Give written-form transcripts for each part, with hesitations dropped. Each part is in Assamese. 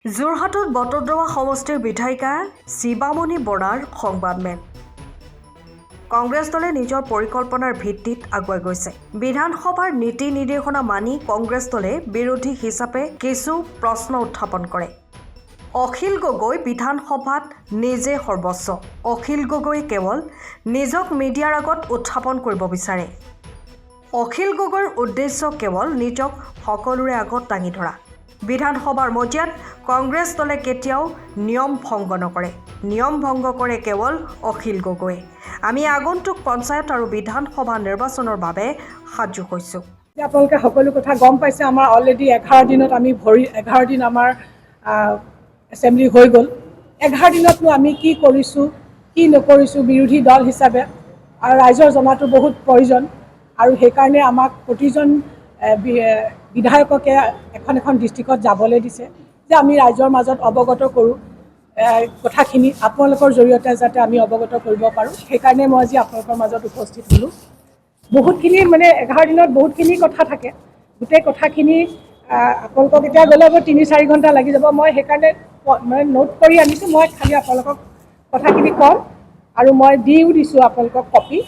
যোৰহাটত বটদ্ৰৱা সমষ্টিৰ বিধায়িকা শিৱামণি বৰাৰ সংবাদমেল। কংগ্ৰেছ দলে নিজৰ পৰিকল্পনাৰ ভিত্তিত আগুৱাই গৈছে। বিধানসভাৰ নীতি নিৰ্দেশনা মানি কংগ্ৰেছ দলে বিৰোধী হিচাপে কিছু প্ৰশ্ন উত্থাপন কৰে। অখিল গগৈ বিধানসভাত নিজে সৰ্বোচ্চ। অখিল গগৈয়ে কেৱল নিজক মিডিয়াৰ আগত উত্থাপন কৰিব বিচাৰে। অখিল গগৈৰ উদ্দেশ্য কেৱল নিজক সকলোৰে আগত দাঙি ধৰা। বিধানসভাৰ মজিয়াত কংগ্ৰেছ দলে কেতিয়াও নিয়ম ভংগ নকৰে। নিয়ম ভংগ কৰে কেৱল অখিল গগৈয়ে। আমি আগন্তুক পঞ্চায়ত আৰু বিধানসভা নিৰ্বাচনৰ বাবে সাজু হৈছোঁ। আপোনালোকে সকলো কথা গম পাইছে। আমাৰ অলৰেডি 11 দিনত আমি 11 দিন আমাৰ এছেম্বলি হৈ গ'ল। 11 দিনতনো আমি কি কৰিছোঁ কি নকৰিছোঁ বিৰোধী দল হিচাপে আৰু ৰাইজৰ জনাটো বহুত প্ৰয়োজন আৰু সেইকাৰণে আমাক প্ৰতিজন বিধায়ককে এখন ডিষ্ট্ৰিক্টত যাবলৈ দিছে যে আমি ৰাইজৰ মাজত অৱগত কৰোঁ কথাখিনি আপোনালোকৰ জৰিয়তে যাতে আমি অৱগত কৰিব পাৰোঁ। সেইকাৰণে মই আজি আপোনালোকৰ মাজত উপস্থিত হ'লোঁ। বহুতখিনি 11 দিনত বহুতখিনি কথা থাকে। গোটেই কথাখিনি আপোনালোকক এতিয়া গ'লে 3-4 ঘণ্টা লাগি যাব। মই সেইকাৰণে নোট কৰি আনিছোঁ। মই খালি আপোনালোকক কথাখিনি ক'ম আৰু মই দিও দিছোঁ আপোনালোকক কপি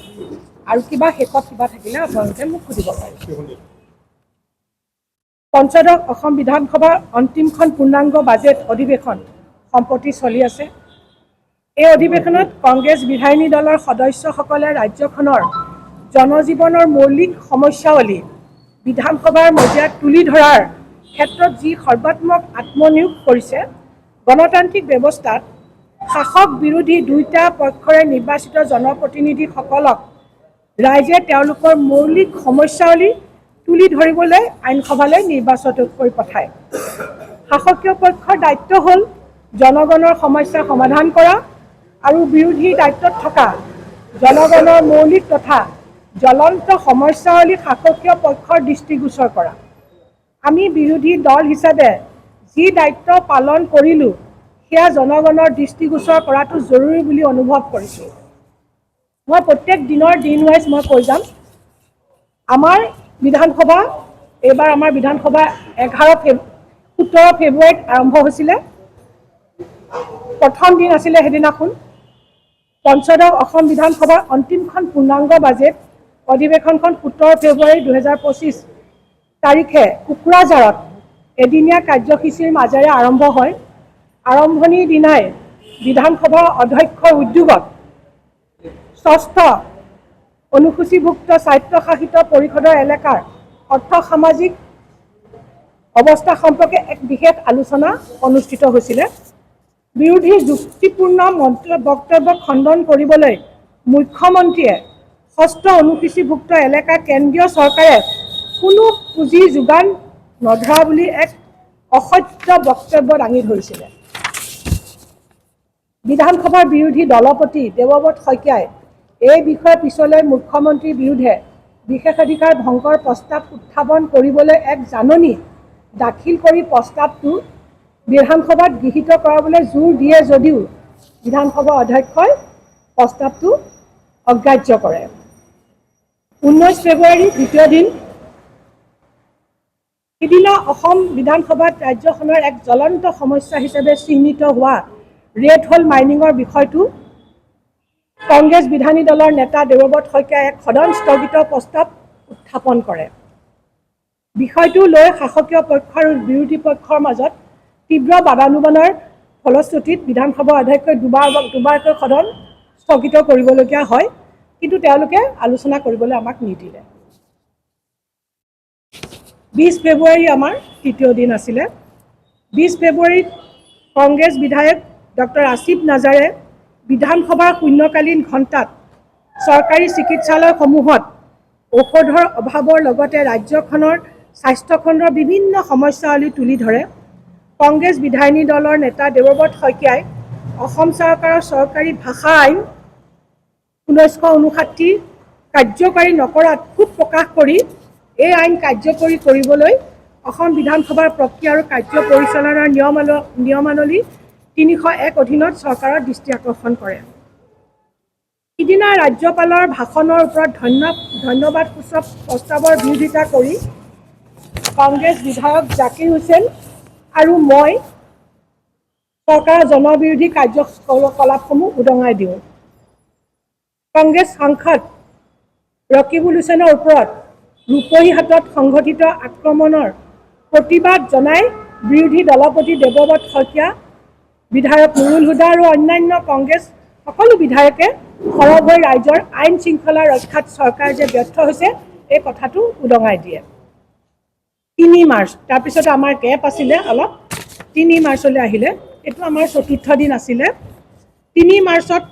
আৰু শেষত কিবা থাকিলে আপোনালোকে মোক সুধিব পাৰে। পঞ্চদশ অসম বিধানসভাৰ অন্তিমখন পূৰ্ণাংগ বাজেট অধিৱেশন সম্প্ৰতি চলি আছে। এই অধিৱেশনত কংগ্ৰেছ বিধায়িনী দলৰ সদস্যসকলে ৰাজ্যখনৰ জনজীৱনৰ মৌলিক সমস্যাৱলী বিধানসভাৰ মজিয়াত তুলি ধৰাৰ ক্ষেত্ৰত যি সৰ্বাত্মক আত্মনিয়োগ কৰিছে। গণতান্ত্ৰিক ব্যৱস্থাত শাসক বিৰোধী দুয়োটা পক্ষৰে নিৰ্বাচিত জনপ্ৰতিনিধিসকলক ৰাইজে তেওঁলোকৰ মৌলিক সমস্যাৱলী তুলি ধৰিবলৈ আইনসভালৈ নিৰ্বাচিত কৰি পঠায়। শাসকীয় পক্ষৰ দায়িত্ব হ'ল জনগণৰ সমস্যা সমাধান কৰা আৰু বিৰোধীৰ দায়িত্বত থকা জনগণৰ মৌলিক তথা জ্বলন্ত সমস্যাৱলী শাসকীয় পক্ষৰ দৃষ্টিগোচৰ কৰা। আমি বিৰোধী দল হিচাপে যি দায়িত্ব পালন কৰিলোঁ সেয়া জনগণৰ দৃষ্টিগোচৰ কৰাটো জৰুৰী বুলি অনুভৱ কৰিছোঁ। মই প্ৰত্যেক দিনৰ দিন ৱাইজ মই কৈ যাম। আমাৰ বিধানসভা এইবাৰ আমাৰ বিধানসভা 17 ফেব্ৰুৱাৰীত আৰম্ভ হৈছিলে। প্ৰথম দিন আছিলে সেইদিনাখন পঞ্চদশ অসম বিধানসভাৰ অন্তিমখন পূৰ্ণাংগ বাজেট অধিৱেশনখন 17 ফেব্ৰুৱাৰী 2025 তাৰিখে কোকৰাঝাৰত এদিনীয়া কাৰ্যসূচীৰ মাজেৰে আৰম্ভ হয়। আৰম্ভণিৰ দিনাই বিধানসভাৰ অধ্যক্ষৰ উদ্যোগত ষষ্ঠ অনুসূচীভুক্ত স্বায়ত্তশাসিত পৰিষদৰ এলেকাৰ অৰ্থ সামাজিক অৱস্থা সম্পৰ্কে এক বিশেষ আলোচনা অনুষ্ঠিত হৈছিলে। বিৰোধীৰ যুক্তিপূৰ্ণ বক্তব্য খণ্ডন কৰিবলৈ মুখ্যমন্ত্ৰীয়ে ষষ্ঠ অনুসূচীভুক্ত এলেকা কেন্দ্ৰীয় চৰকাৰে কোনো পুঁজি যোগান নধৰা বুলি এক অসত্য বক্তব্য দাঙি ধৰিছিলে। বিধানসভাৰ বিৰোধী দলপতি দেৱব্ৰত শইকীয়াই এই বিষয়ে পিছলৈ মুখ্যমন্ত্ৰীৰ বিৰুদ্ধে বিশেষাধিকাৰ ভংগৰ প্ৰস্তাৱ উত্থাপন কৰিবলৈ এক জাননী দাখিল কৰি প্ৰস্তাৱটো বিধানসভাত গৃহীত কৰাবলৈ জোৰ দিয়ে যদিও বিধানসভাৰ অধ্যক্ষই প্ৰস্তাৱটো অগ্ৰাহ্য কৰে। 19 ফেব্ৰুৱাৰী দ্বিতীয় দিন সিদিনা অসম বিধানসভাত ৰাজ্যখনৰ এক জ্বলন্ত সমস্যা হিচাপে চিহ্নিত হোৱা ৰেড হোল মাইনিঙৰ বিষয়টো কংগ্ৰেছ বিধায়িনী দলৰ নেতা দেৱব্ৰত শইকীয়াই এক সদন স্থগিত প্ৰস্তাৱ উত্থাপন কৰে। বিষয়টো লৈ শাসকীয় পক্ষ আৰু বিৰোধী পক্ষৰ মাজত তীব্ৰ বাদানুবাদৰ ফলশ্ৰুতিত বিধানসভাৰ অধ্যক্ষই দুবাৰকৈ সদন স্থগিত কৰিবলগীয়া হয়। কিন্তু তেওঁলোকে আলোচনা কৰিবলৈ আমাক নিদিলে। 20 ফেব্ৰুৱাৰী আমাৰ তৃতীয় দিন আছিলে। 20 ফেব্ৰুৱাৰীত কংগ্ৰেছ বিধায়ক ডক্টৰ আসিফ নাজাৰে বিধানসভাৰ শূন্যকালীন ঘণ্টাত চৰকাৰী চিকিৎসালয়সমূহত ঔষধৰ অভাৱৰ লগতে ৰাজ্যখনৰ স্বাস্থ্যখণ্ডৰ বিভিন্ন সমস্যাৱলী তুলি ধৰে। কংগ্ৰেছ বিধায়িনী দলৰ নেতা দেৱব্ৰত শইকীয়াই অসম চৰকাৰৰ চৰকাৰী ভাষা আইন 1959 কাৰ্যকাৰী নকৰাত ক্ষোভ প্ৰকাশ কৰি এই আইন কাৰ্যকৰী কৰিবলৈ অসম বিধানসভাৰ প্ৰক্ৰিয়া আৰু কাৰ্য পৰিচালনাৰ নিয়মাৱলী 301 অধীনত চৰকাৰৰ দৃষ্টি আকৰ্ষণ কৰে। সিদিনা ৰাজ্যপালৰ ভাষণৰ ওপৰত ধন্যবাদসূচক প্ৰস্তাৱৰ বিৰোধিতা কৰি কংগ্ৰেছ বিধায়ক জাকিৰ হুছেইন আৰু মই চৰকাৰৰ জনবিৰোধী কাৰ্যকলাপসমূহ উদঙাই দিওঁ। কংগ্ৰেছ সাংসদ ৰকিবুল হুছেইনৰ ওপৰত ৰূপহীহাটত সংঘটিত আক্ৰমণৰ প্ৰতিবাদ জনাই বিৰোধী দলপতি দেৱব্ৰত শইকীয়া, বিধায়ক নুৰুল হুদা আৰু অন্যান্য কংগ্ৰেছ সকলো বিধায়কে সৰব হৈ ৰাইজৰ আইন শৃংখলা ৰক্ষাত চৰকাৰ যে ব্যৰ্থ হৈছে এই কথাটো উদঙাই দিয়ে। ৩ মাৰ্চ, তাৰপিছত আমাৰ গেপ আছিলে অলপ, ৩ মাৰ্চলৈ আহিলে, এইটো আমাৰ ৪ৰ্থ দিন আছিলে। ৩ মাৰ্চত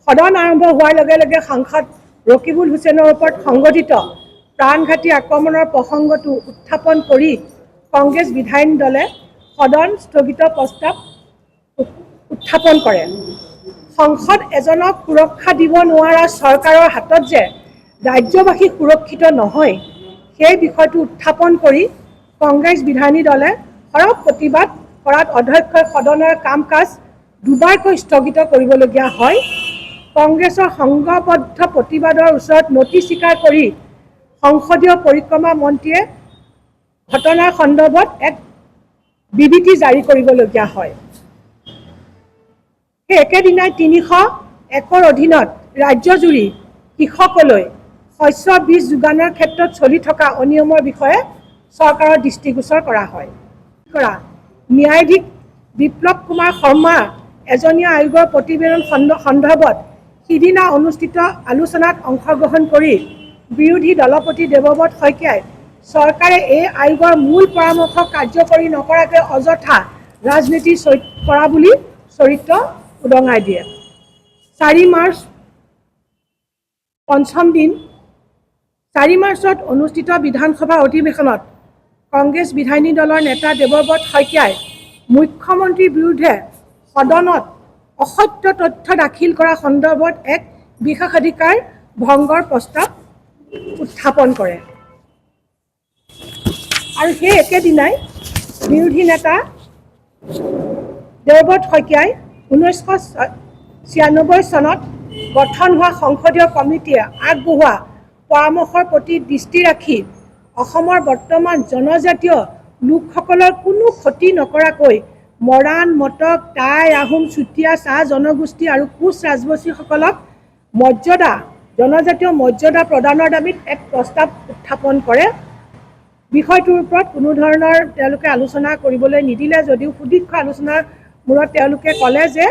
সদন আৰম্ভ হোৱাৰ লগে লগে সাংসদ ৰকিবুল হুছেইনৰ ওপৰত সংঘটিত প্ৰাণঘাতী আক্ৰমণৰ প্ৰসংগটো উত্থাপন কৰি কংগ্ৰেছ বিধায়িনী দলে সদন স্থগিত প্ৰস্তাৱ উত্থাপন কৰে। সংসদ এজনক সুৰক্ষা দিব নোৱাৰা চৰকাৰৰ হাতত যে ৰাজ্যবাসী সুৰক্ষিত নহয়, সেই বিষয়টো উত্থাপন কৰি কংগ্ৰেছ বিধায়িনী দলে সৰব প্ৰতিবাদ কৰাত অধ্যক্ষই সদনৰ কাম কাজ দুবাৰকৈ স্থগিত কৰিবলগীয়া হয়। কংগ্ৰেছৰ সংঘবদ্ধ প্ৰতিবাদৰ ওচৰত নতি স্বীকাৰ কৰি সংসদীয় পৰিক্ৰমা মন্ত্ৰীয়ে ঘটনাৰ সন্দৰ্ভত এক বিবৃতি জাৰি কৰিবলগীয়া হয়। সেই একেদিনাই ৩০০ একৰ অধীনত ৰাজ্যজুৰি কৃষকলৈ শস্য বীজ যোগানৰ ক্ষেত্ৰত চলি থকা অনিয়মৰ বিষয়ে চৰকাৰৰ দৃষ্টিগোচৰ কৰা হয়। ন্যায়াধীশ বিপ্লৱ কুমাৰ শৰ্মা এজনীয়া আয়োগৰ প্ৰতিবেদন সন্দৰ্ভত সিদিনা অনুষ্ঠিত আলোচনাত অংশগ্ৰহণ কৰি বিৰোধী দলপতি দেৱব্ৰত শইকীয়াই চৰকাৰে এই আয়োগৰ মূল পৰামৰ্শ কাৰ্যকৰী নকৰাকৈ অযথা ৰাজনীতি কৰা বুলি চৰিত্ৰ উদঙাই দিয়ে। ৪ মাৰ্চ, পঞ্চম দিন। ৪ মাৰ্চত অনুষ্ঠিত বিধানসভাৰ অধিৱেশনত কংগ্ৰেছ বিধায়িনী দলৰ নেতা দেৱব্ৰত শইকীয়াই মুখ্যমন্ত্ৰীৰ বিৰুদ্ধে সদনত অসত্য তথ্য দাখিল কৰা সন্দৰ্ভত এক বিশেষাধিকাৰ ভংগৰ প্ৰস্তাৱ উত্থাপন কৰে। আৰু সেই একেদিনাই বিৰোধী নেতা দেৱব্ৰত শইকীয়াই ১৯৯৬ চনত গঠন হোৱা সংসদীয় কমিটিয়ে আগবঢ়োৱা পৰামৰ্শৰ প্ৰতি দৃষ্টি ৰাখি অসমৰ বৰ্তমান জনজাতীয় লোকসকলৰ কোনো ক্ষতি নকৰাকৈ মৰাণ, মটক, টাই, আহোম, চুতীয়া, চাহ জনগোষ্ঠী আৰু কোচ ৰাজবংশীসকলক জনজাতীয় মৰ্যাদা প্ৰদানৰ দাবীত এক প্ৰস্তাৱ উত্থাপন কৰে। বিষয়টোৰ ওপৰত কোনো ধৰণৰ তেওঁলোকে আলোচনা কৰিবলৈ নিদিলে যদিও সুদীৰ্ঘ আলোচনাৰ মূৰত তেওঁলোকে ক'লে যে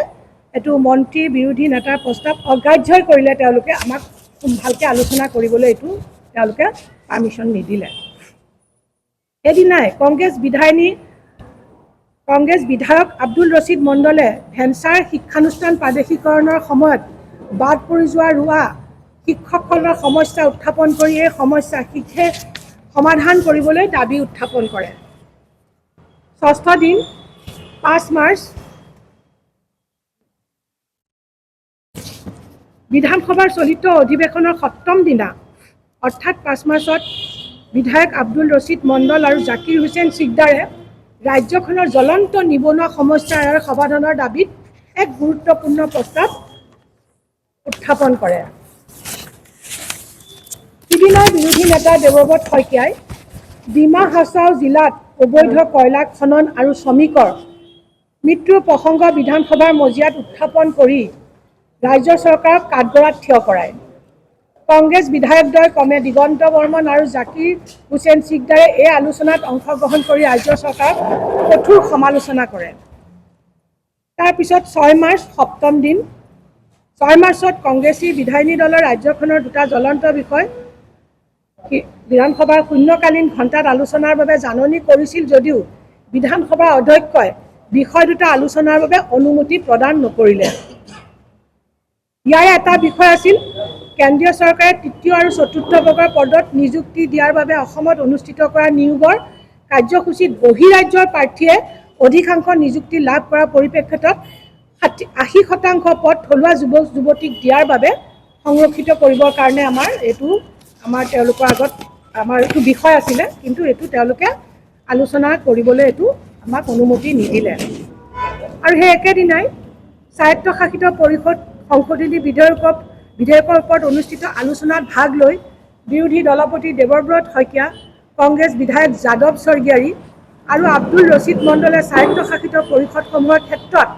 এইটো মন্ত্ৰী বিৰোধী নেতাৰ প্ৰস্তাৱ অগ্ৰাহ্যই কৰিলে, তেওঁলোকে আমাক ভালকৈ আলোচনা কৰিবলৈ এইটো তেওঁলোকে পাৰ্মিশ্যন নিদিলে। এদিনাই কংগ্ৰেছ বিধায়ক আব্দুল ৰছিদ মণ্ডলে ভেঞ্চাৰ শিক্ষানুষ্ঠান প্ৰাদেশিকৰণৰ সময়ত বাদ পৰি যোৱা ৰোৱা শিক্ষকসকলৰ সমস্যা উত্থাপন কৰি এই সমস্যা শীঘ্ৰে সমাধান কৰিবলৈ দাবী উত্থাপন কৰে। ৬ষ্ঠ দিন, ৫ মাৰ্চ। বিধানসভাৰ চলিত অধিৱেশনৰ ৭ম দিনা অৰ্থাৎ ৫ মাৰ্চত বিধায়ক আব্দুল ৰছিদ মণ্ডল আৰু জাকিৰ হুছেইন চিকদাৰে ৰাজ্যখনৰ জ্বলন্ত নিবনুৱা সমস্যা আৰু সমাধানৰ দাবীত এক গুৰুত্বপূৰ্ণ প্ৰস্তাৱ উত্থাপন কৰে। সিদিনাৰ বিৰোধী নেতা দেৱব্ৰত শইকীয়াই ডিমা হাছাও জিলাত অবৈধ কয়লা খনন আৰু শ্ৰমিকৰ মৃত্যুৰ প্ৰসংগ বিধানসভাৰ মজিয়াত উত্থাপন কৰি ৰাজ্য চৰকাৰক কাঠগড়াত থিয় কৰায়। কংগ্ৰেছ বিধায়কদ্বয় ক্ৰমে দিগন্ত বৰ্মন আৰু জাকিৰ হুছেইন চিকদাৰে এই আলোচনাত অংশগ্ৰহণ কৰি ৰাজ্য চৰকাৰক কঠোৰ সমালোচনা কৰে। তাৰপিছত ৬ মাৰ্চ, ৭ম দিন। ৬ মাৰ্চত কংগ্ৰেছী বিধায়িনী দলৰ ৰাজ্যখনৰ দুটা জ্বলন্ত বিষয় বিধানসভাৰ শূন্যকালীন ঘণ্টাত আলোচনাৰ বাবে জাননী কৰিছিল যদিও বিধানসভাৰ অধ্যক্ষই বিষয় দুটা আলোচনাৰ বাবে অনুমতি প্ৰদান নকৰিলে। ইয়াৰে এটা বিষয় আছিল কেন্দ্ৰীয় চৰকাৰে ৩য় আৰু ৪ৰ্থ বৰ্গৰ পদত নিযুক্তি দিয়াৰ বাবে অসমত অনুষ্ঠিত কৰা নিয়োগৰ কাৰ্যসূচীত বহিৰাজ্যৰ প্ৰাৰ্থীয়ে অধিকাংশ নিযুক্তি লাভ কৰাৰ পৰিপ্ৰেক্ষিতত ৮০% পদ থলুৱা যুৱক যুৱতীক দিয়াৰ বাবে সংৰক্ষিত কৰিবৰ কাৰণে তেওঁলোকৰ আগত এইটো বিষয় আছিলে, কিন্তু এইটো তেওঁলোকে আলোচনা কৰিবলৈ এইটো আমাক অনুমতি নিদিলে। আৰু সেই একেদিনাই স্বায়ত্তশাসিত পৰিষদ সংশোধনী বিধেয়কৰ ওপৰত অনুষ্ঠিত আলোচনাত ভাগ লৈ বিৰোধী দলপতি দেৱব্ৰত শইকীয়া, কংগ্ৰেছ বিধায়ক যাদৱ স্বৰ্গীয়াৰী আৰু আব্দুল ৰছিদ মণ্ডলে স্বায়ত্তশাসিত পৰিষদসমূহৰ ক্ষেত্ৰত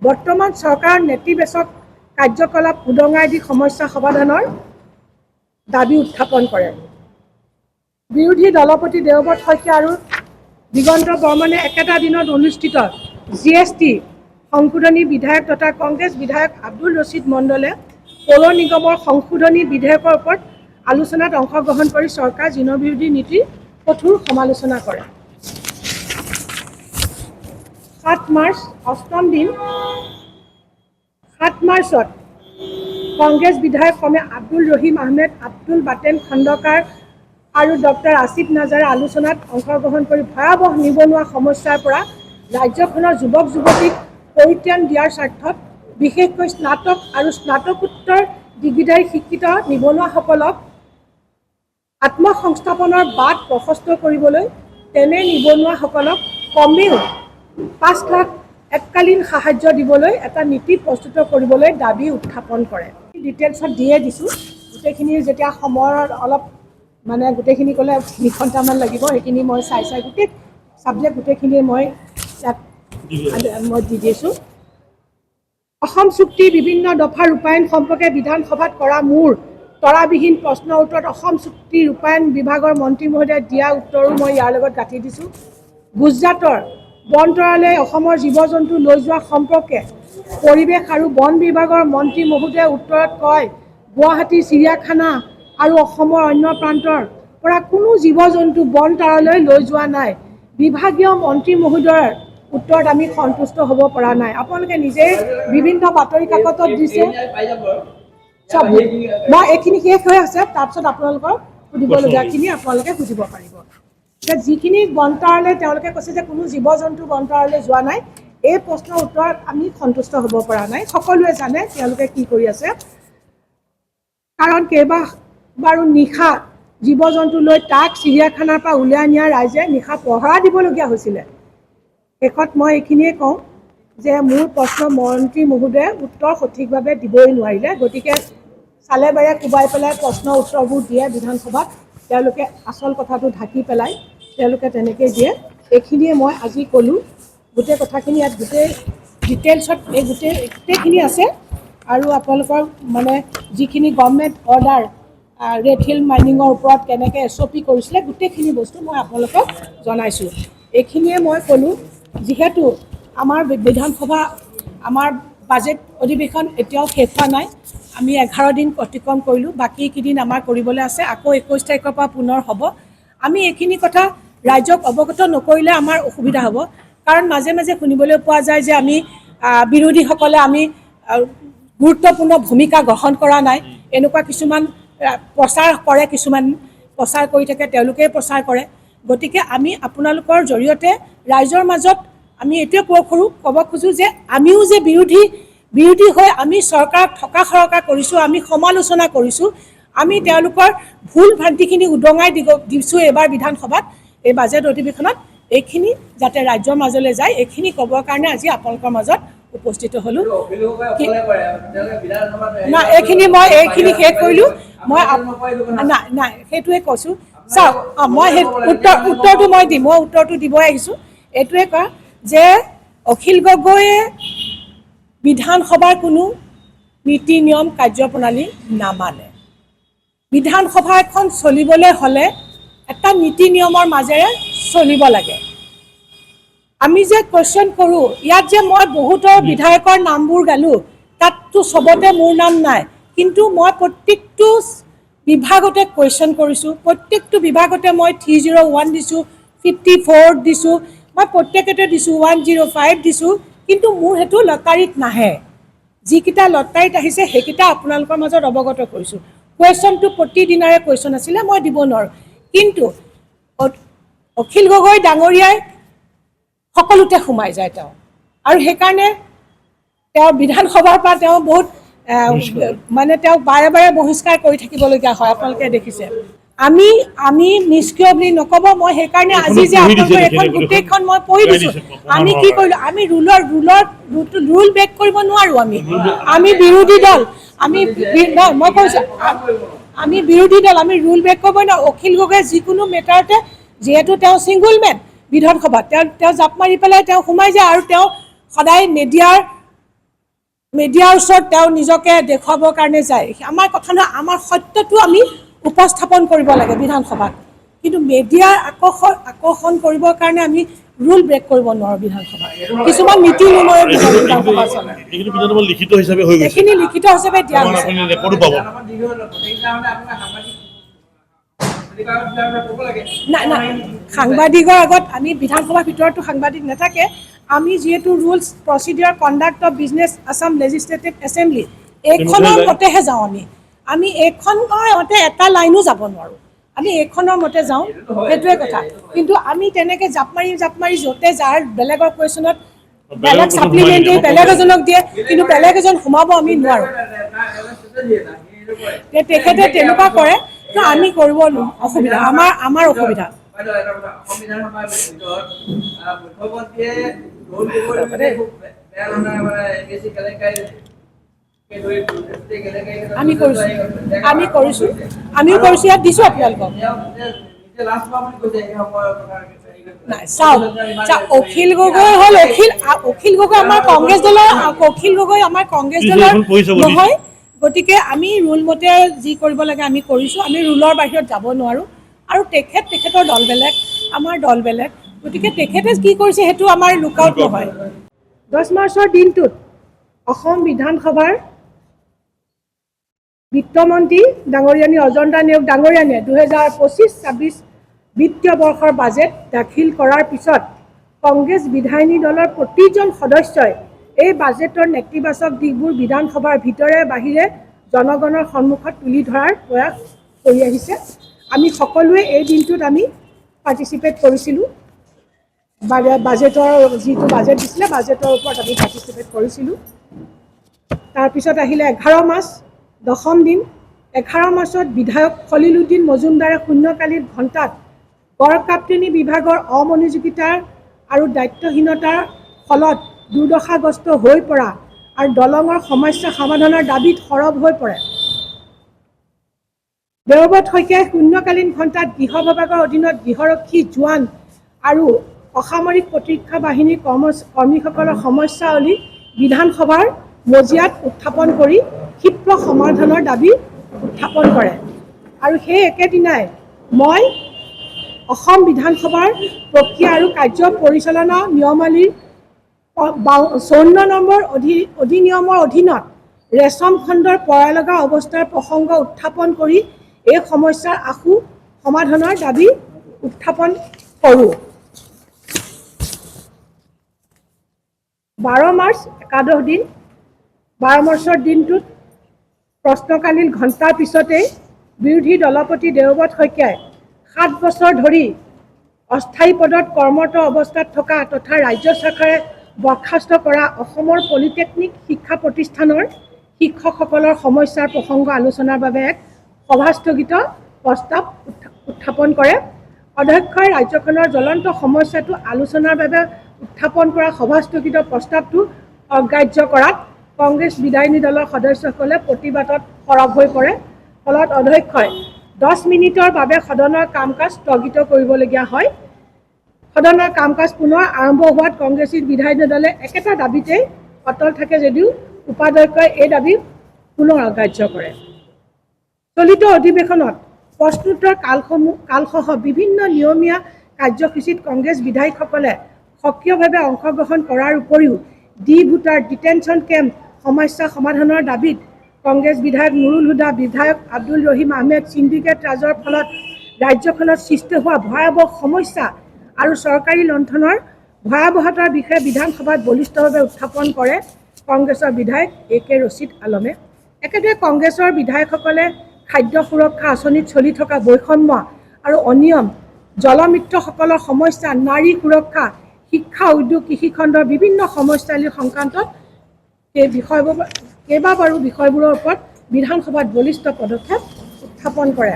বৰ্তমান চৰকাৰৰ নেতিবাচক কাৰ্যকলাপ উদঙাই দি সমস্যা সমাধানৰ দাবী উত্থাপন কৰে। বিৰোধী দলপতি দেৱব্ৰত শইকীয়া আৰু দিগন্ত বৰ্মনে একেটা দিনত অনুষ্ঠিত GST সংশোধনী বিধেয়ক তথা কংগ্ৰেছ বিধায়ক আব্দুল ৰছিদ মণ্ডলে পৌৰ নিগমৰ সংশোধনী বিধেয়কৰ ওপৰত আলোচনাত অংশগ্ৰহণ কৰি চৰকাৰ জনবিৰোধী নীতিৰ কঠোৰ সমালোচনা কৰে। 7 মাৰ্চ অষ্টম দিন 7 মাৰ্চত কংগ্ৰেছ বিধায়ক ক্ৰমে আব্দুল ৰহিম আহমেদ, আব্দুল বাটেন খণ্ডকাৰ আৰু ডক্টৰ আসিফ নাজাৰে আলোচনাত অংশগ্ৰহণ কৰি ভয়াৱহ নিবনুৱা সমস্যাৰ পৰা ৰাজ্যখনৰ যুৱক যুৱতীক পৰিত্ৰাণ দিয়াৰ স্বাৰ্থত বিশেষকৈ স্নাতক আৰু স্নাতকোত্তৰ ডিগ্ৰীধাৰী শিক্ষিত নিবনুৱাসকলক আত্মসংস্থাপনৰ বাট প্ৰশস্ত কৰিবলৈ তেনে নিবনুৱাসকলক কমেও 5 লাখ এককালীন সাহায্য দিবলৈ এটা নীতি প্ৰস্তুত কৰিবলৈ দাবী উত্থাপন কৰে। ডিটেইলছত দিয়ে দিছোঁ, গোটেইখিনি যেতিয়া সময়ৰ অলপ মানে গোটেইখিনি ক'লে 2 ঘণ্টামান লাগিব, সেইখিনি মই চাই গোটেই ছাবজেক্ট গোটেইখিনি মই ইয়াত দি দিছোঁ। অসম চুক্তি বিভিন্ন দফা ৰূপায়ণ সম্পৰ্কে বিধানসভাত কৰা মোৰ তৰাবিহীন প্ৰশ্নৰ উত্তৰত অসম চুক্তি ৰূপায়ণ বিভাগৰ মন্ত্ৰী মহোদয়ে দিয়া উত্তৰো মই ইয়াৰ লগত গাঁঠি দিছোঁ। গুজৰাটৰ বনতৰালৈ অসমৰ জীৱ জন্তু লৈ যোৱা সম্পৰ্কে পৰিৱেশ আৰু বন বিভাগৰ মন্ত্ৰী মহোদয়ে উত্তৰত কয়, গুৱাহাটী চিৰিয়াখানা আৰু অসমৰ অন্য প্ৰান্তৰ পৰা কোনো জীৱ জন্তু বনতৰালৈ লৈ যোৱা নাই। বিভাগীয় মন্ত্ৰী মহোদয়ৰ উত্তৰত আমি সন্তুষ্ট হ'ব পৰা নাই। আপোনালোকে নিজেই বিভিন্ন বাতৰি কাকতত দিছে। চব মই এইখিনি শেষ হৈ আছে, তাৰপিছত আপোনালোকৰ সুধিবলগীয়াখিনি আপোনালোকে সুধিব পাৰিব। যিখিনি বনতৰালৈ তেওঁলোকে কৈছে যে কোনো জীৱ জন্তু বনতৰালৈ যোৱা নাই, এই প্ৰশ্নৰ উত্তৰত আমি সন্তুষ্ট হ'ব পৰা নাই। সকলোৱে জানে তেওঁলোকে কি কৰি আছে, কাৰণ কেইবাবাৰো নিশা জীৱ জন্তু লৈ তাক চিৰিয়াখানাৰ পৰা উলিয়াই নিয়া ৰাইজে নিশা পহৰা দিবলগীয়া হৈছিলে। শেষত মই এইখিনিয়ে কওঁ যে মোৰ প্ৰশ্ন মন্ত্ৰী মহোদয়ে উত্তৰ সঠিকভাৱে দিবই নোৱাৰিলে, গতিকে চালে বাৰে কোবাই পেলাই প্ৰশ্নৰ উত্তৰবোৰ দিয়ে বিধানসভাত, তেওঁলোকে আচল কথাটো ঢাকি পেলাই তেওঁলোকে তেনেকৈ দিয়ে। এইখিনিয়ে মই আজি ক'লোঁ, গোটেই কথাখিনি ইয়াত গোটেই ডিটেইলছত এই গোটেইখিনি আছে। আৰু আপোনালোকৰ মানে যিখিনি গভৰ্ণমেণ্ট অৰ্ডাৰ ৰেড হিল মাইনিঙৰ ওপৰত কেনেকৈ SOP কৰিছিলে গোটেইখিনি বস্তু মই আপোনালোকক জনাইছোঁ। এইখিনিয়ে মই ক'লোঁ, যিহেতু আমাৰ বিধানসভা আমাৰ বাজেট অধিৱেশন এতিয়াও শেষ হোৱা নাই, আমি 11 দিন অতিক্ৰম কৰিলোঁ, বাকী কেইদিন আমাৰ কৰিবলৈ আছে, আকৌ 21 তাৰিখৰ পৰা পুনৰ হ'ব। আমি এইখিনি কথা ৰাইজক অৱগত নকৰিলে আমাৰ অসুবিধা হ'ব, কাৰণ মাজে মাজে শুনিবলৈ পোৱা যায় যে আমি বিৰোধীসকলে আমি গুৰুত্বপূৰ্ণ ভূমিকা গ্ৰহণ কৰা নাই, এনেকুৱা কিছুমান প্ৰচাৰ কৰে, কিছুমান প্ৰচাৰ কৰি থাকে, তেওঁলোকেই প্ৰচাৰ কৰে। গতিকে আমি আপোনালোকৰ জৰিয়তে ৰাইজৰ মাজত আমি এইটোৱে ক'ব খোজোঁ যে আমিও যে বিৰোধী হৈ আমি চৰকাৰক থকা সৰকা কৰিছোঁ, আমি সমালোচনা কৰিছোঁ, আমি তেওঁলোকৰ ভুল ভ্ৰান্তিখিনি উদঙাই দিছোঁ এইবাৰ বিধানসভাত, এই বাজেট অধিৱেশনত। এইখিনি যাতে ৰাজ্যৰ মাজলৈ যায়, এইখিনি ক'বৰ কাৰণে আজি আপোনালোকৰ মাজত উপস্থিত হ'লোঁ। নাই, এইখিনি শেষ কৰিলোঁ মই। নাই সেইটোৱে কৈছোঁ। চাওক, মই সেই উত্তৰটো মই দিম, মই উত্তৰটো দিবই আহিছোঁ। এইটোৱে কোৱা যে অখিল গগৈয়ে বিধানসভাৰ কোনো নীতি নিয়ম কাৰ্যপ্ৰণালী নামানে। বিধানসভা এখন চলিবলৈ হ'লে এটা নীতি নিয়মৰ মাজেৰে চলিব লাগে। আমি যে কুৱেশ্যন কৰোঁ, ইয়াত যে মই বহুতৰ বিধায়কৰ নামবোৰ গালোঁ, তাততো চবতে মোৰ নাম নাই, কিন্তু মই প্ৰত্যেকটো বিভাগতে কুৱেশ্যন কৰিছোঁ, প্ৰত্যেকটো বিভাগতে মই 301 দিছোঁ, 54 দিছোঁ, মই প্ৰত্যেকতে দিছোঁ, 105 দিছোঁ, কিন্তু মোৰ সেইটো লটাৰীত নাহে। যিকেইটা লটাৰীত আহিছে সেইকেইটা আপোনালোকৰ মাজত অৱগত কৰিছোঁ। কুৱেশ্যনটো প্ৰতিদিনাৰে কুৱেশ্যন আছিলে, মই দিব নোৱাৰোঁ, কিন্তু অখিল গগৈ ডাঙৰীয়াই সকলোতে সোমাই যায় তেওঁ, আৰু সেইকাৰণে তেওঁ বিধানসভাৰ পৰা তেওঁ বহুত মানে তেওঁক বাৰে বাৰে বহিষ্কাৰ কৰি থাকিবলগীয়া হয়, আপোনালোকে দেখিছে। আমি নিষ্ক্ৰিয় বুলি নক'ব, মই সেইকাৰণে আজি যে আপোনালোকৰ এখন গোটেইখন মই পঢ়ি দিছোঁ। আমি কি কৰিলোঁ, আমি ৰুল ব্ৰেক কৰিব নোৱাৰোঁ। আমি বিৰোধী দল, মই কৈছোঁ আমি বিৰোধী দল, আমি ৰুল ব্ৰেক কৰিব নোৱাৰোঁ। অখিল গগৈয়ে যিকোনো মেটাৰতে, যিহেতু তেওঁ ছিংগুল মেন বিধানসভাত, তেওঁ জাপ মাৰি পেলাই তেওঁ সোমাই যায়, আৰু তেওঁ সদায় মেডিয়াৰ মিডিয়াৰ ওচৰত তেওঁ নিজকে দেখুৱাবৰ কাৰণে যায়। আমাৰ কথা নহয়, আমাৰ সত্যটো আমি উপস্থাপন কৰিব লাগে বিধানসভাত, কিন্তু মিডিয়াৰ আকৰ্ষণ কৰিবৰ কাৰণে আমি ৰুল ব্ৰেক কৰিব নোৱাৰোঁ বিধানসভাত। কিছুমান নীতি নিয়মেৰে বিধানসভা চলে, লিখিত হিচাপে হৈ গৈছে, এইখিনি লিখিত হিচাপে দিয়া হৈছে। নাই নাই, সাংবাদিকৰ আগত আমি বিধানসভাৰ ভিতৰতো সাংবাদিক নাথাকে। আমি যিহেতু rules procedure conduct of business Assam legislative assembly এইখনৰ মতেহে যাওঁ। আমি এইখনৰ মতে এটা লাইনো যাব নোৱাৰোঁ, আমি এইখনৰ মতে যাওঁ, সেইটোৱে কথা। কিন্তু আমি তেনেকৈ জাপ মাৰি য'তে যাৰ বেলেগৰ কুৱেশ্যনত বেলেগ ছাপ্লিমেণ্টাৰী বেলেগ এজনক দিয়ে, কিন্তু বেলেগ এজন সোমাব আমি নোৱাৰোঁ। তেখেতে তেনেকুৱা কৰে, আমি কৰিব অসুবিধা, আমাৰ অসুবিধা। আমিও কৰিছোঁ, ইয়াত দিছোঁ আপোনালোকক। নাই চাওক, অখিল গগৈ হ'ল অখিল গগৈ আমাৰ কংগ্ৰেছ দলৰ, অখিল গগৈ আমাৰ কংগ্ৰেছ দলৰ নহয়। গতিকে আমি ৰুল মতে যি কৰিব লাগে আমি কৰিছোঁ, আমি ৰুলৰ বাহিৰত যাব নোৱাৰোঁ। আৰু তেখেতৰ দল বেলেগ, আমাৰ দল বেলেগ, গতিকে তেখেতে কি কৰিছে সেইটো আমাৰ লুকআউট নহয়। 10 মাৰ্চৰ দিনটোত অসম বিধানসভাৰ বিত্তমন্ত্ৰী ডাঙৰীয়ানী অজন্তা নেওগ ডাঙৰীয়ানীয়ে 2025-26 বিত্তীয় বৰ্ষৰ বাজেট দাখিল কৰাৰ পিছত কংগ্ৰেছ বিধায়িনী দলৰ প্ৰতিজন সদস্যই এই বাজেটৰ নেতিবাচক দিশবোৰ বিধানসভাৰ ভিতৰে বাহিৰে জনগণৰ সন্মুখত তুলি ধৰাৰ প্ৰয়াস কৰি আহিছে। আমি সকলোৱে এই দিনটোত আমি পাৰ্টিচিপেট কৰিছিলোঁ। বাজেটৰ যিটো বাজেট দিছিলে বাজেটৰ ওপৰত আমি পাৰ্টিচিপেট কৰিছিলোঁ। তাৰপিছত আহিলে 11 মাৰ্চ, দশম দিন। 11 মাৰ্চত বিধায়ক খলিলুদ্দিন মজুমদাৰে শূন্যকালীন ঘণ্টাত গড়কাপ্তেনী বিভাগৰ অমনোযোগিতাৰ আৰু দায়িত্বহীনতাৰ ফলত দুৰ্দশাগ্ৰস্ত হৈ পৰা আৰু দলঙৰ সমস্যা সমাধানৰ দাবীত সৰব হৈ পৰে। দেৱব্ৰত শইকীয়াই শূন্যকালীন ঘণ্টাত গৃহ বিভাগৰ অধীনত গৃহৰক্ষী, জোৱান আৰু অসামৰিক প্ৰতিৰক্ষা বাহিনীৰ কৰ্মীসকলৰ সমস্যাৱলী বিধানসভাৰ মজিয়াত উত্থাপন কৰি ক্ষীপ্ৰ সমাধানৰ দাবী উত্থাপন কৰে। আৰু সেই একেদিনাই মই অসম বিধানসভাৰ প্ৰক্ৰিয়া আৰু কাৰ্য পৰিচালনা নিয়মাৱলীৰ 54 নম্বৰ অধিনিয়মৰ অধীনত ৰেচম খণ্ডৰ পয়ালগা অৱস্থাৰ প্ৰসংগ উত্থাপন কৰি এই সমস্যাৰ আশু সমাধানৰ দাবী উত্থাপন কৰোঁ। 12 মাৰ্চ, একাদশ দিন। 12 মাৰ্চৰ দিনটোত প্ৰশ্নকালীন ঘণ্টাৰ পিছতেই বিৰোধী দলপতি দেৱব্ৰত শইকীয়াই 7 বছৰ ধৰি অস্থায়ী পদত কৰ্মৰত অৱস্থাত থকা তথা ৰাজ্য চৰকাৰে বৰ্খাস্ত কৰা অসমৰ পলিটেকনিক শিক্ষা প্ৰতিষ্ঠানৰ শিক্ষকসকলৰ সমস্যাৰ প্ৰসংগ আলোচনাৰ বাবে এক সভাস্থগিত প্ৰস্তাৱ উত্থাপন কৰে। অধ্যক্ষই ৰাজ্যখনৰ জ্বলন্ত সমস্যাটো আলোচনাৰ বাবে উত্থাপন কৰা সভাস্থগিত প্ৰস্তাৱটো অগ্ৰাহ্য কৰাত কংগ্ৰেছ বিধায়িনী দলৰ সদস্যসকলে প্ৰতিবাদত সৰব হৈ পৰে। ফলত অধ্যক্ষই 10 মিনিটৰ বাবে সদনৰ কাম কাজ স্থগিত কৰিবলগীয়া হয়। সদনৰ কাম কাজ পুনৰ আৰম্ভ হোৱাত কংগ্ৰেছী বিধায়িনী দলে একেটা দাবীতেই অটল থাকে যদিও উপাধ্যক্ষই এই দাবী পুনৰ অগ্ৰাহ্য কৰে। চলিত অধিৱেশনত প্ৰশ্নোত্তৰ কালসহ বিভিন্ন নিয়মীয়া কাৰ্যসূচীত কংগ্ৰেছ বিধায়কসকলে সক্ৰিয়ভাৱে অংশগ্ৰহণ কৰাৰ উপৰিও ভোটাৰ ডিটেনশ্যন কেম্প সমস্যা সমাধানৰ দাবীত কংগ্ৰেছ বিধায়ক নুৰুল হুদা, বিধায়ক আব্দুল ৰহিম আহমেদ সিন্ডিকেট ৰাজৰ ফলত ৰাজ্যখনত সৃষ্টি হোৱা ভয়াৱহ সমস্যা আৰু চৰকাৰী লণ্ঠনৰ ভয়াৱহতাৰ বিষয়ে বিধানসভাত বলিষ্ঠভাৱে উত্থাপন কৰে কংগ্ৰেছৰ বিধায়ক AK ৰছিদ আলমে। একেদৰে কংগ্ৰেছৰ বিধায়কসকলে খাদ্য সুৰক্ষা আঁচনিত চলি থকা বৈষম্য আৰু অনিয়ম, জলমিত্ৰসকলৰ সমস্যা, নাৰী সুৰক্ষা, শিক্ষা, উদ্যোগ, কৃষিখণ্ডৰ বিভিন্ন সমস্যাৱলী সংক্ৰান্তত কেইবাবাৰো বিষয়বোৰৰ ওপৰত বিধানসভাত বলিষ্ঠ পদক্ষেপ উত্থাপন কৰে।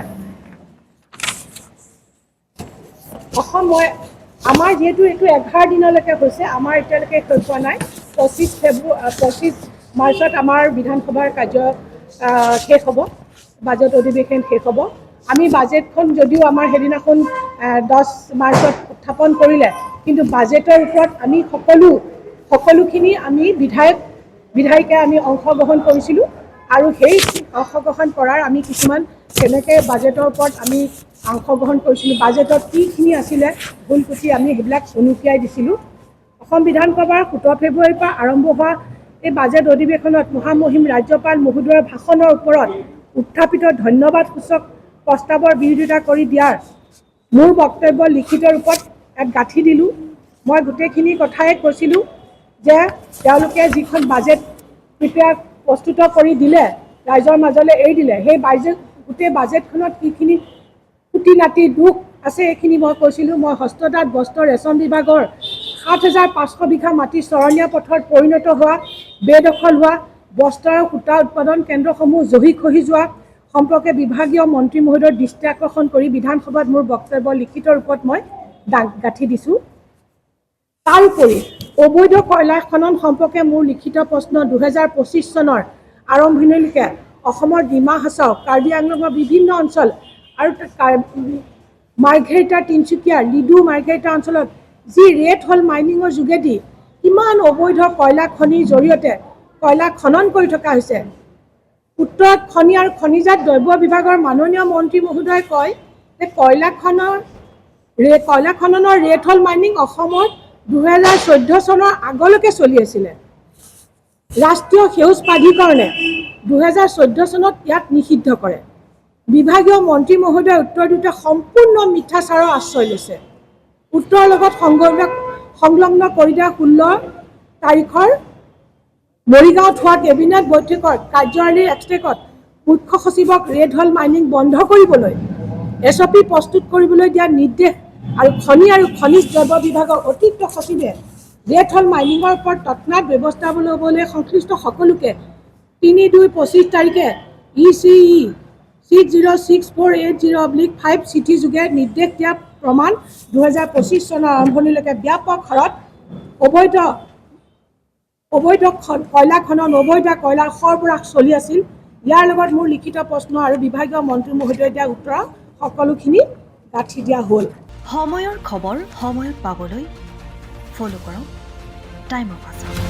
আমাৰ যিহেতু এইটো 11 দিনলৈকে হৈছে, আমাৰ এতিয়ালৈকে শেষ হোৱা নাই। 25 মাৰ্চত আমাৰ বিধানসভাৰ কাৰ্য শেষ হ'ব, বাজেট অধিৱেশন শেষ হ'ব। আমি বাজেটখন যদিও আমাৰ সেইদিনাখন 10 মাৰ্চত উত্থাপন কৰিলে, কিন্তু বাজেটৰ ওপৰত আমি সকলোখিনি আমি বিধায়ক বিধায়িকাই আমি অংশগ্ৰহণ কৰিছিলোঁ আৰু সেই অংশগ্ৰহণ কৰাৰ আমি কিছুমান কেনেকৈ বাজেটৰ ওপৰত আমি অংশগ্ৰহণ কৰিছিলোঁ, বাজেটত কিখিনি আছিলে ভুল ক্ৰুটি আমি সেইবিলাক উনুকিয়াই দিছিলোঁ। অসম বিধানসভাৰ 17 ফেব্ৰুৱাৰীৰ পৰা আৰম্ভ হোৱা এই বাজেট অধিৱেশনত মহামহিম ৰাজ্যপাল মহোদয়ৰ ভাষণৰ ওপৰত উত্থাপিত ধন্যবাদসূচক প্ৰস্তাৱৰ বিৰোধিতা কৰি দিয়াৰ মোৰ বক্তব্য লিখিত ৰূপত ইয়াত গাঁঠি দিলোঁ। মই গোটেইখিনি কথাই কৈছিলোঁ যে তেওঁলোকে যিখন বাজেট প্ৰস্তুত কৰি দিলে, ৰাইজৰ মাজলৈ এৰি দিলে, সেই গোটেই বাজেটখনত কিখিনি খুটি নাটি দুখ আছে এইখিনি মই কৈছিলোঁ। মই হস্ততাঁত বস্ত্ৰ ৰেচন বিভাগৰ ৭,৫০০ বিঘা মাটি চৰণীয়া পথত পৰিণত হোৱা, বেদখল হোৱা, বস্ত্ৰ আৰু সূতা উৎপাদন কেন্দ্ৰসমূহ জহি খহি যোৱা সম্পৰ্কে বিভাগীয় মন্ত্ৰী মহোদয়ৰ দৃষ্টি আকৰ্ষণ কৰি বিধানসভাত মোৰ বক্তব্য লিখিত ৰূপত মই গাঁঠি দিছোঁ। তাৰোপৰি অবৈধ কয়লা খনন সম্পৰ্কে মোৰ লিখিত প্ৰশ্ন 2025 চনৰ আৰম্ভণিলৈকে অসমৰ ডিমা হাছাও, কাৰ্বি আংলঙৰ বিভিন্ন অঞ্চল আৰু মাৰ্ঘেৰিটা, তিনিচুকীয়া, লিডু মাৰ্ঘেৰিটা অঞ্চলত যি ৰেড হল মাইনিঙৰ যোগেদি কিমান অবৈধ কয়লা খনিৰ জৰিয়তে কয়লা খনন কৰি থকা হৈছে। উত্তৰত খনি আৰু খনিজাত দ্ৰব্য বিভাগৰ মাননীয় মন্ত্ৰী মহোদয়ে কয় যে কয়লা খননৰ ৰেড হল মাইনিং অসমত 2014 চনৰ আগলৈকে চলি আছিলে। ৰাষ্ট্ৰীয় সেউজ প্ৰাধিকৰণে 2014 চনত ইয়াক নিষিদ্ধ কৰে। বিভাগীয় মন্ত্ৰী মহোদয়ে উত্তৰ দিওঁতে সম্পূৰ্ণ মিথ্যাচাৰৰ আশ্ৰয় লৈছে। উত্তৰৰ লগত সংলগ্ন কৰি দিয়া 16 তাৰিখৰ মৰিগাঁৱত হোৱা কেবিনেট বৈঠকত কাৰ্যাৱলীৰ এক্সট্ৰেকত মুখ্য সচিবক ৰেড হল মাইনিং বন্ধ কৰিবলৈ SOP প্ৰস্তুত কৰিবলৈ দিয়া নিৰ্দেশ আৰু খনি আৰু খনিজ দ্ৰব্য বিভাগৰ অতিৰিক্ত সচিবে ৰেড হল মাইনিঙৰ ওপৰত তৎক্ষণাৎ ব্যৱস্থা ল'বলৈ সংশ্লিষ্ট সকলোকে 3/2/25 তাৰিখে ECE 606480/5 চিঠি যোগে নিৰ্দেশ দিয়া প্ৰমাণ 2025 চনৰ আৰম্ভণিলৈকে ব্যাপক হাৰত অবৈধ কয়লা খনন, অবৈধ কয়লাৰ সৰবৰাহ চলি আছিল। ইয়াৰ লগত মোৰ লিখিত প্ৰশ্ন আৰু বিভাগীয় মন্ত্ৰী মহোদয়ে দিয়া উত্তৰ সকলোখিনি গাঁঠি দিয়া হ'ল। সময়ৰ খবৰ সময়ত পাবলৈ ফ'ল' কৰক টাইম অফ আছাম।